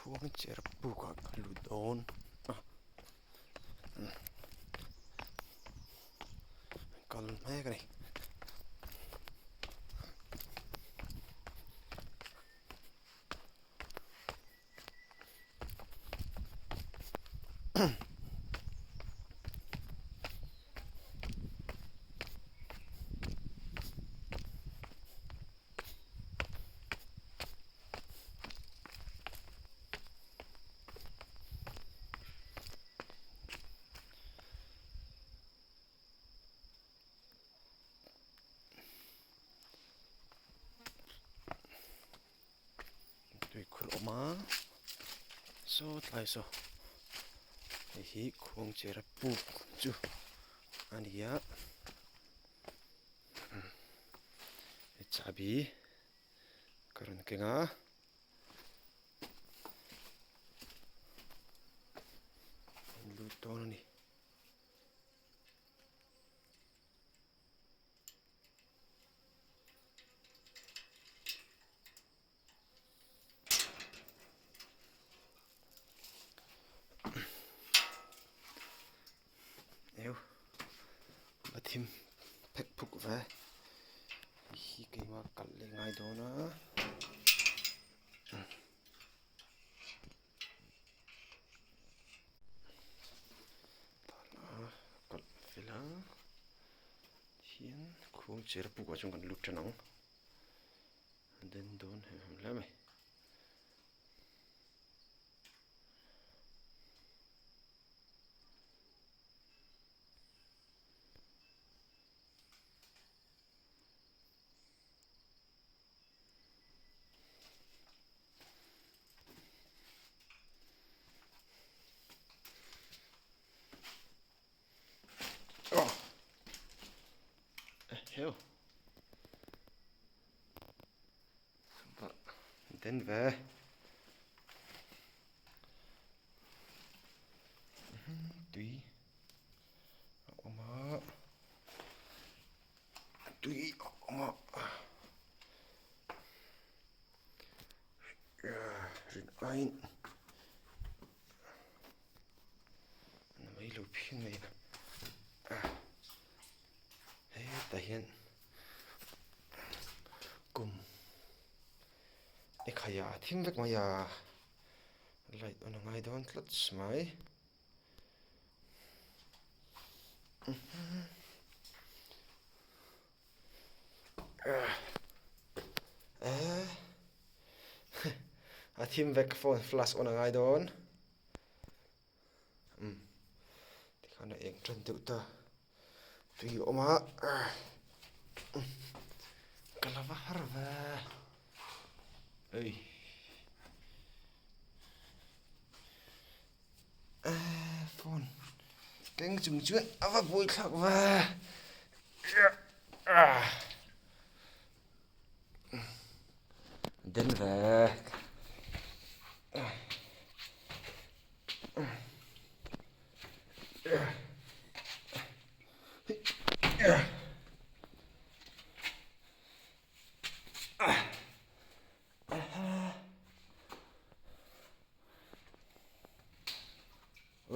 kuang cher buka ludon kal mai cái này tui kroma so tlai so hi kuang cher buk chu ania chabi karon kenga ludon ni eu bathim phek phuk ve hi keima kal le ngai dona kal fila hian kuang cher buk achung kan lut chanang den don hem lame heo den ve tui oma tui oma rin ain mai lo phing nei he ta hian kum e khaya thim vek maya light on ngai don tlat smai a thim vek phone flash on ngai don ti khana eng tran tu ta tui oma kalava harva ei phone keng chung chuan ava boi thak va den ve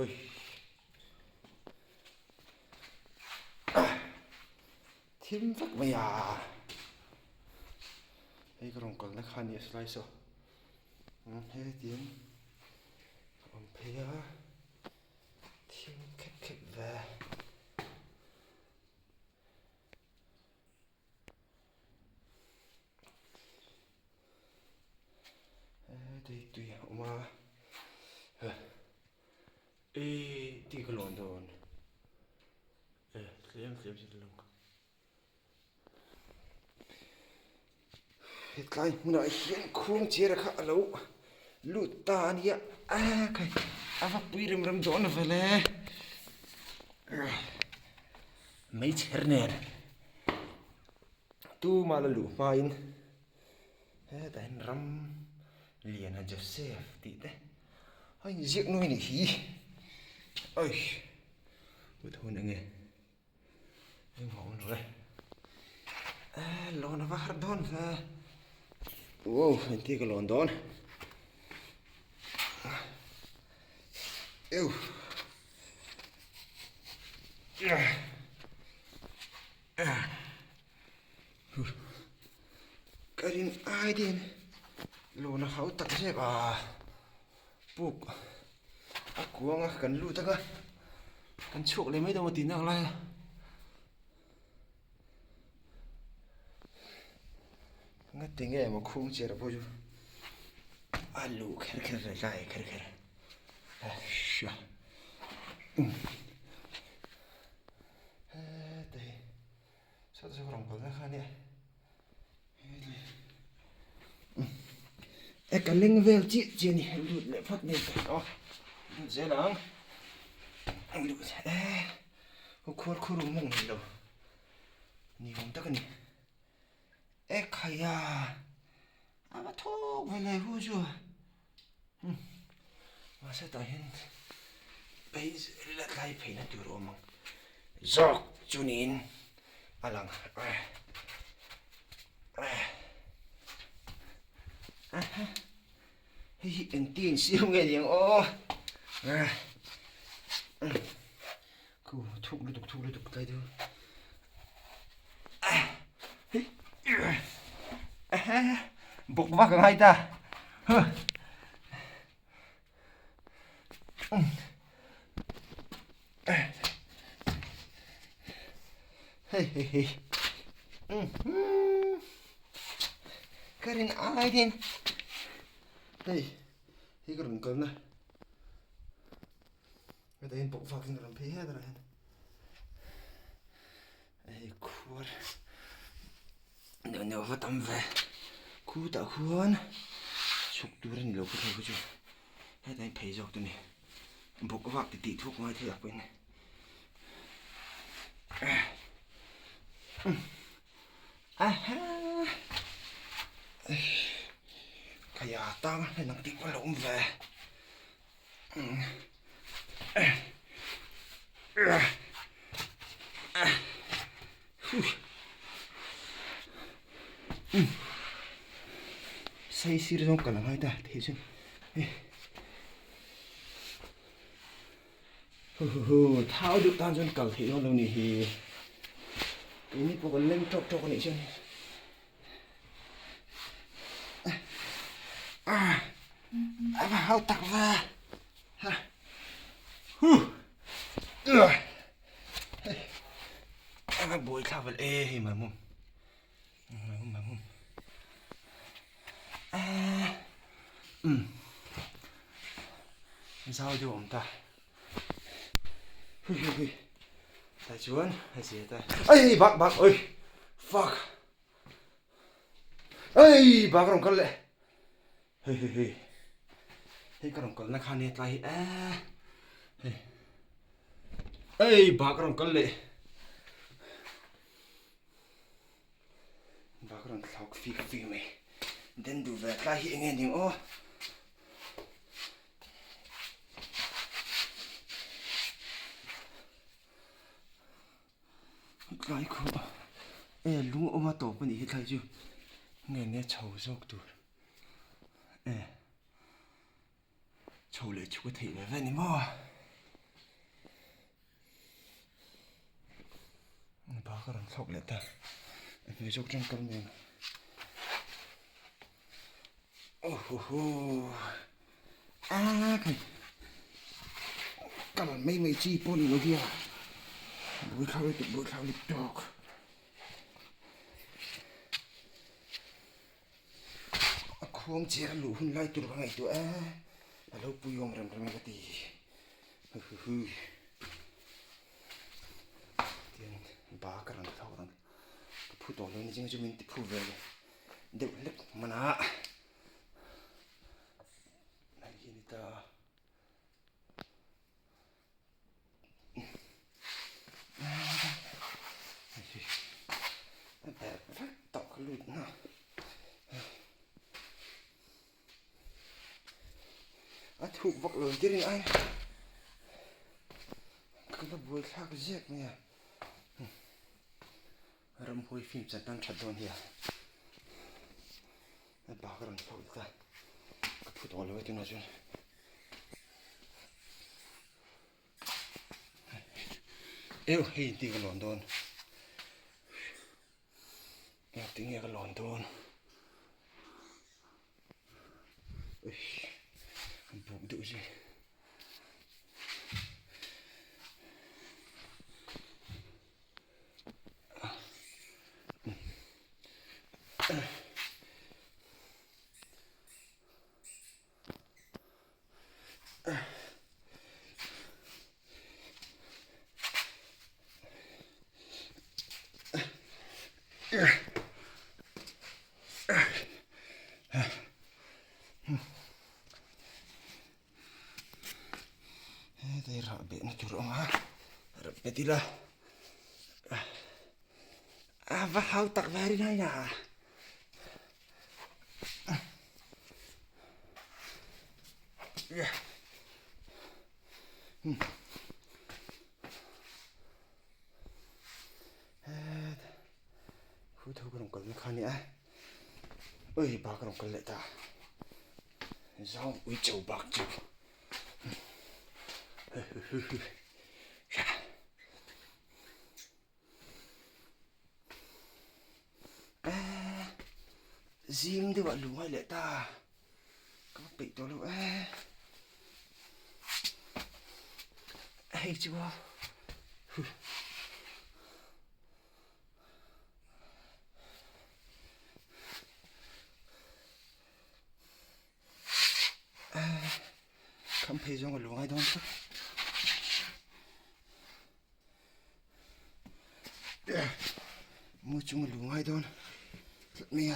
oi thim vek maya ei karong kal na khani slai so he tin om pheya thim khek khek ve dei tui oma ti ka lon don tlem sin long hetlai huna hian khung cher kha alo lut ta ania kai ava puirim ram don vele mấy cher ner tu malalu main he dan ram liana joseph ti te ai ziek noi ni hi ơi bữa thôi nữa nghe em ngủ rồi lo nó vào đón ra wow anh tí cái lon đón Ew. Karin aidin lona hau tak se ba puk akuanga kan lu taka kan chuk le mai do tin nak lai ngat tinge ma khung che ra boju alu kher kher lai kher kher sha đây sao tôi không có ra khăn nè cái linh về chị chị này lụt lại phát này cái đó dễ lắm lụt có khô khô đúng mông gì đâu nhiều tất cả này kaya à mà thôi về này hú chưa mà sẽ tại hiện bây giờ là cái phải là điều mà giọt chú nín alang hi en tin siêu nghe tiếng ô cô thúc liên tục tay đưa bục vác ngay ta hey Karin aidin hey hi karon kalna cái đấy bộ phận làm phê hết rồi hey khuôn nếu vào tầm về khu ta khuôn chụp đuôi này lâu cái thôi chứ cái đấy phê dọc tụi này bộ phận thì tị thuốc ngoài thì đặc biệt này kaya tao này nó tị qua lộn về say xịt trong cả hai ta thế chứ tháo được tan chân cẩn thì nó lâu nỉ thì cái này còn lên trọc trọc này chứ hao tặc va bôi khá vật ê mà mông sao cho ông ta ta chuan hay gì ta ấy bác ơi fuck ấy bác rồng con lệ hey cái rồng con nó khăn nét lại ấy bác rồng con lệ bác rồng thọc phi mày đến đủ về lại hiện nghe tiếng ô cái khu lũ ôm mà tổ bên đi thay chứ nghe nghe chầu dốc tụi chầu lấy chú có thể về vậy mà bà có đang khóc lại ta người dốc trong cơm này cái lần mấy chi pôn nó kia bôi khao lịch đọc không chỉ là lũ hun lai tụi ngày tụi lâu bùi ông rầm cái gì tiền bà cái lần thâu rằng phụ tổ lên chính cho mình tiếp phụ về đều lép mà nã này gì ta tao cái lụt nè thuộc vật lớn chứ đi anh cái nó bùi khác giết nè rầm hồi phim sẽ tăng chặt đòn here bà cái lần thâu ta cái phụ tổ lên với tôi nói chuyện yêu hi ti cái lon đồn nghe tiếng nghe cái lon đồn bụng tự gì đây là bị nó chụp mà bị tí là và hao tắc về đi này nè khu thu cái đồng cẩn khăn nhỉ ơi ba cái đồng cẩn lại ta rau uy chầu bạc chầu riêng thì bạn lũ hay lệ ta các bị tôi lũ hay chưa không thấy trong cái lũ hay đâu mua chung cái lũ hay đâu thật mẹ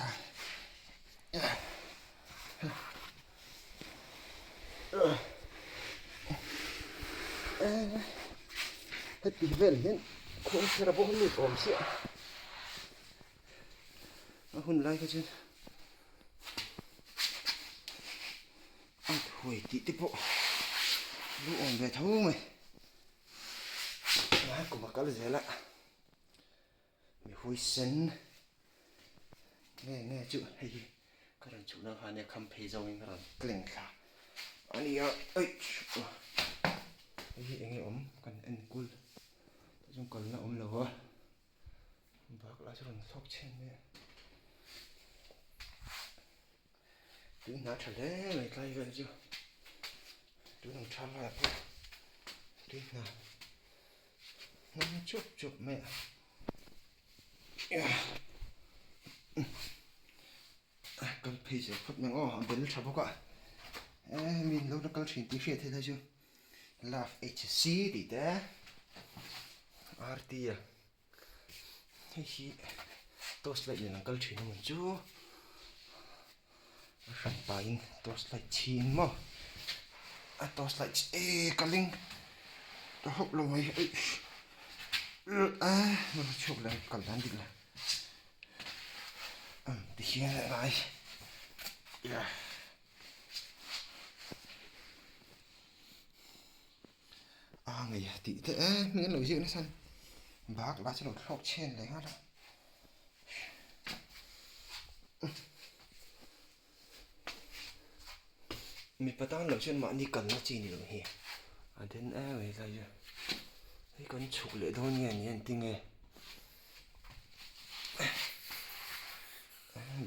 hết tí về lên không sẽ là bố lụt ổm xịa hôn lại cái chân hủy tí tiếp bộ lũ ổn về thấu mày má của bà cá là dễ lạ mày hôi sân nghe chữ hay các bạn chủ nào này không thấy dâu các bạn kling cả anh ấy anh ốm cần anh cool chúng còn là ốm lửa bác lại cho mình sốc trên nè đứa nào trả lẽ mày tay gần chưa đứa nào trả lại thôi đứa nào nó chụp mẹ cần phi sẽ phát mình đến chụp không ạ mình lâu nó cần chuyển tí thế thôi chứ là HC thì thế RT à hay toast lại là cần chuyển mình chú sản phẩm toast lại chín mà toast lại cái linh nó hốc lông ấy mà chụp lại cầm đàn đi là thì khi lại này người thì thế miễn lối dự nó sân bác là cho nó học trên lấy hết đó mình bắt đầu lối trên mạng đi cần nó chỉ được hì đến người ta chưa cái con chụp lệ thôi nhìn tiếng nghe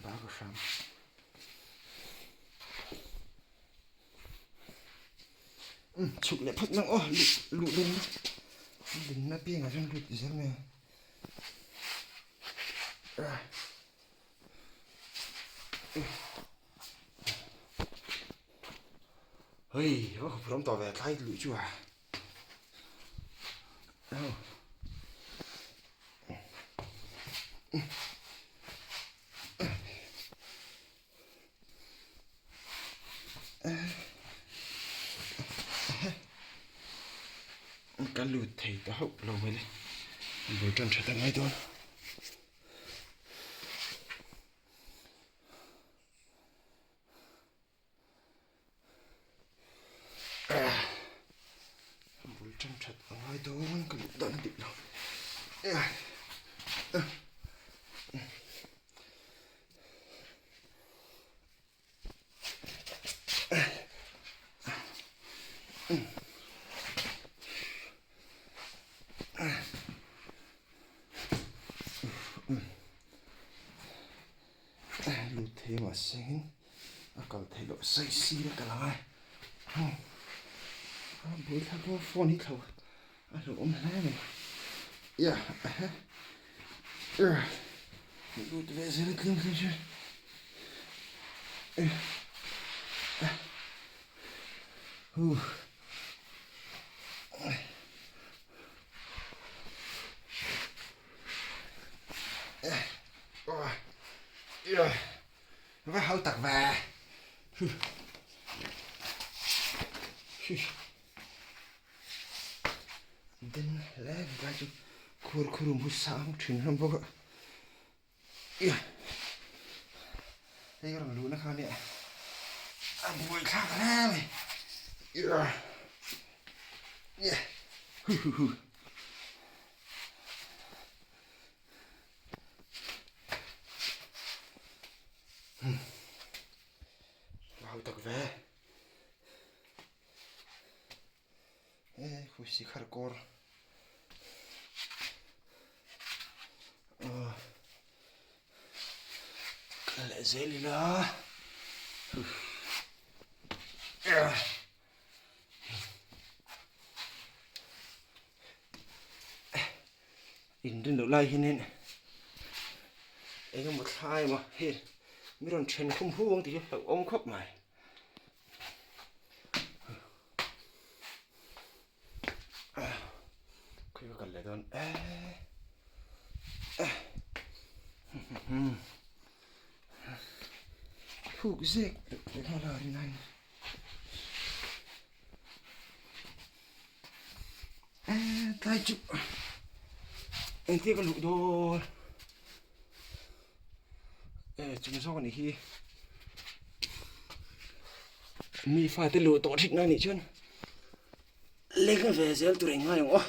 bác có sao chụp lại phát năng lụt đừng nó piêng ở trong lụt gì sao mẹ ơi không tỏ vẻ thay lụt chưa à đâu cái lụt thì ta hốc lâu mới lên buổi trưa sẽ tận ngay thôi buổi trưa sẽ tận ngay thôi cái lụt đó nó bị lâu thấy lộ xây xì ra cả lại bối thằng có phone hít thầu lộ ôm này này yeah gut wer soll kommen schon Nó hơi tặc và Then left baju kur musang thun ram bo ya đây cái lú nó khao nè bùi khao cả này ya ya vào tặc về khu xí hardcore lại dễ đi đó in trên đầu lai hin hen ấy có một hai mà hết mấy đòn chân không huông thì phải ôm khóc mày khi có cần lại đòn Hụt dệt được cái nó là thế này tay chụp anh tiếc có lụi đồ chúng sau này khi mi phải tới lụi tổ thịt này này chứ lấy cái về dễ tụi anh ngay không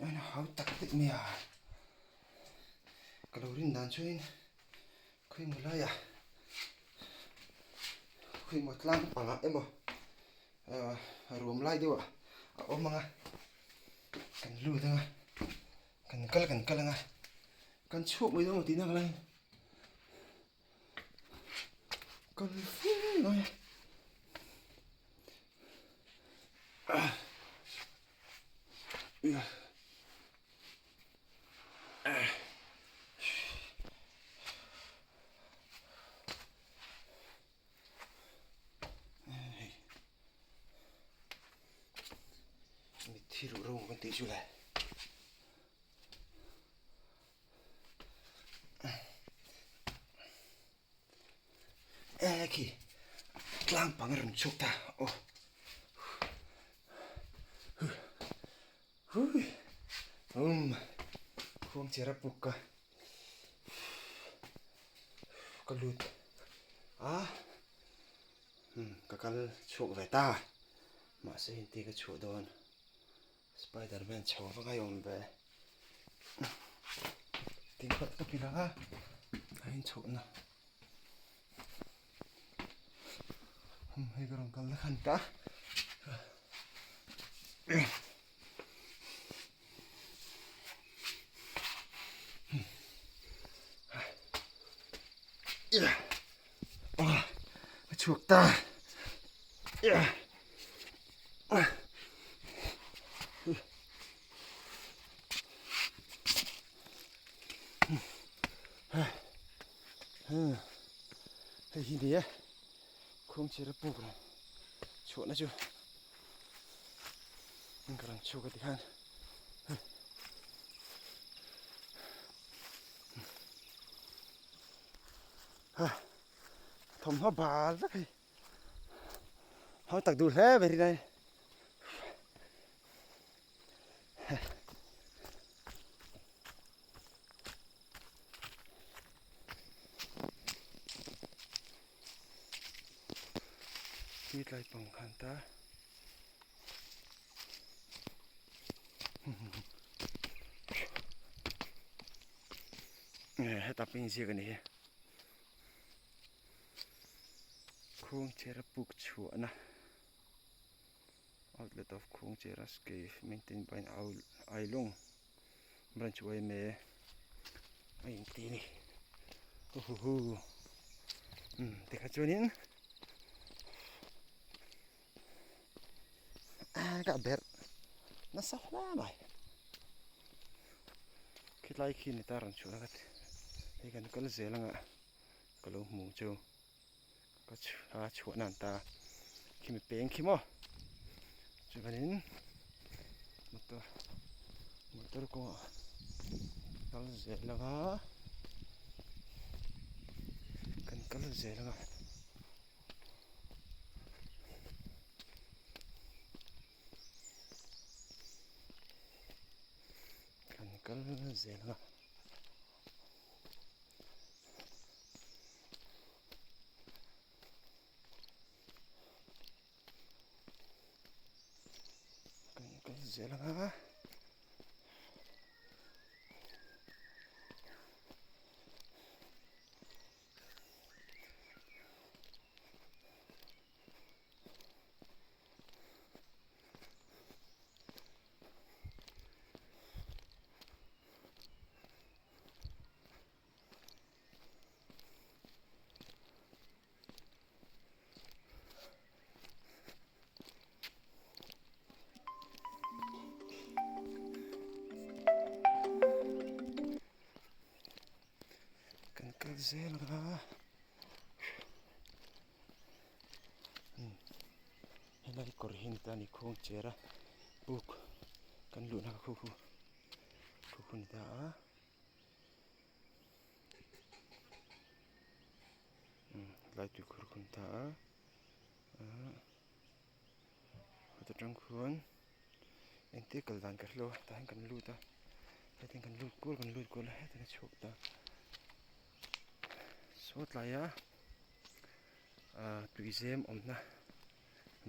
anh háo tặc tích mì à cái đầu đến đàn chơi khi một lai à khi một lang bằng em bảo rùm lai đi ạ ôm mang à cần lùi thôi à cần cân à cần chuột mấy đứa một tí nào lên cần phí nói thì đủ rung con tí chú lại kì lang bằng rừng chụp ta không chỉ là bục cả con lụt cả con chuột về ta mà sẽ hiện tí cái chuột đòn Spider-Man cháu vào ngay ổn về tiếng bật cái gì đó anh chuột nào hay cái rồng con nó khăn cả chuột ta hay gì đấy không chỉ là buộc rồi chỗ nó chưa mình cần chỗ cái gì hơn thầm hoa bà rất hay họ tặng đủ thế về đi đây street light pang khan ta he taping zia kan hi khung chera puk chu ana outlet of khung chera ske maintain by ailung branch way me ai ti ni hu te kha chunin ka ber na sa hla mai khitlai khi ni taran chu la he kan kal zelanga kalo mu chu ka chu nan ta khi mi peng khi mo chu kanin motor ko kal zelanga kan kal zelanga kan kal zelanga zelanga kan kal zelanga helai kor hin ta ni khong chera buk kan lu na khu ni ta lai tu khur khun ta ta tang khun ente kal dan ka hlo ta kan lu ta he kan lu kul he ta chok ta so tlaya tuizem omna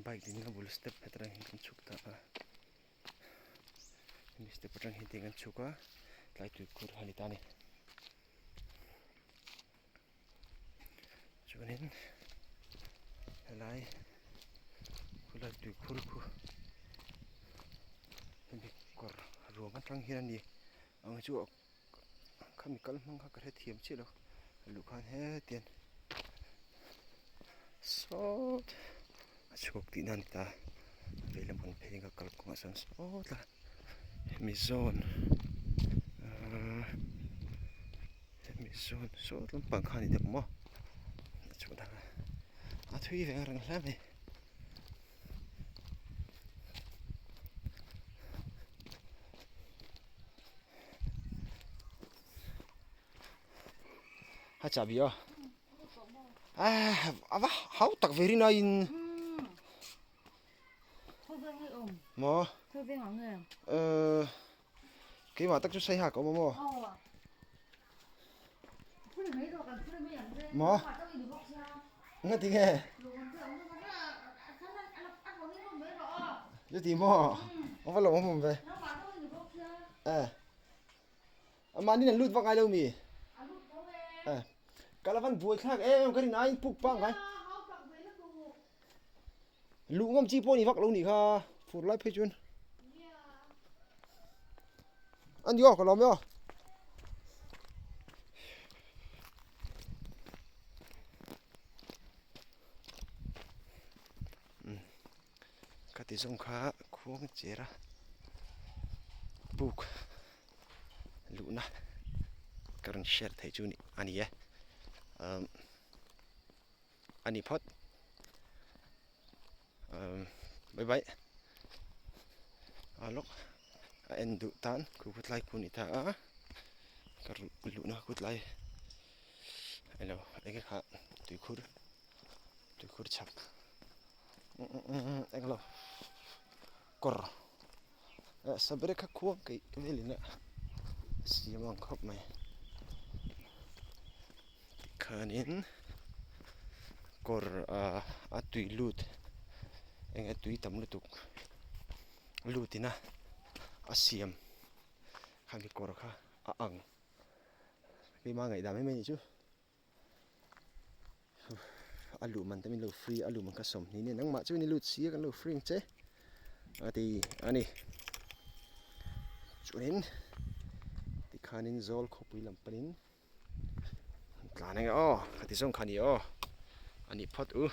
bike din na bul step petrang hin kan chuk ta mi step petrang hin kan chuka lai tu khur hani ta ni chunin helai khulai tu khur khu mi kor ruang kan tang hin ani ang chu chemical mang kha ka thiam chi lo lu khan he tian so chok ti nan ta velam kan pheng ka kal ko san so la mi zone so lam pang khan ni de mo chu da a thui ve rang hla me ha cha bio ava hau tak veri na in mo cái mà tắc chút xây hạt có mò mò nghe tiếng nghe chứ tìm mò không phải lộn không về mà đi là lút vào ai đâu mì cái là văn vui khác em cái này anh phục băng cái lũ ngâm chi poni vắt lâu nỉ kha phụt lại phê chuyên anh vô có làm không cái tí sông khá khuôn chế ra buk lũ na cái rừng share thấy chú anh ấy anh ấy phật bye bye lúc anh đủ tan cứ vứt lại cuốn ita cái lũ na vứt lại hello cái khác tụi khur chập anh lo cor sabre khắc khuôn cái velina xí măng khop mày khanin cor tụi lút eng atui tam lutuk lutina asiam khang ki kor kha a ang cái ma ngày đam mấy chứ alu man tamin lo free alu man ka som ni ne nang ma chu ni lut sia kan lo free che ati ani chunin ti khanin zol khopui lam panin tlaneng ati song khani ani phot u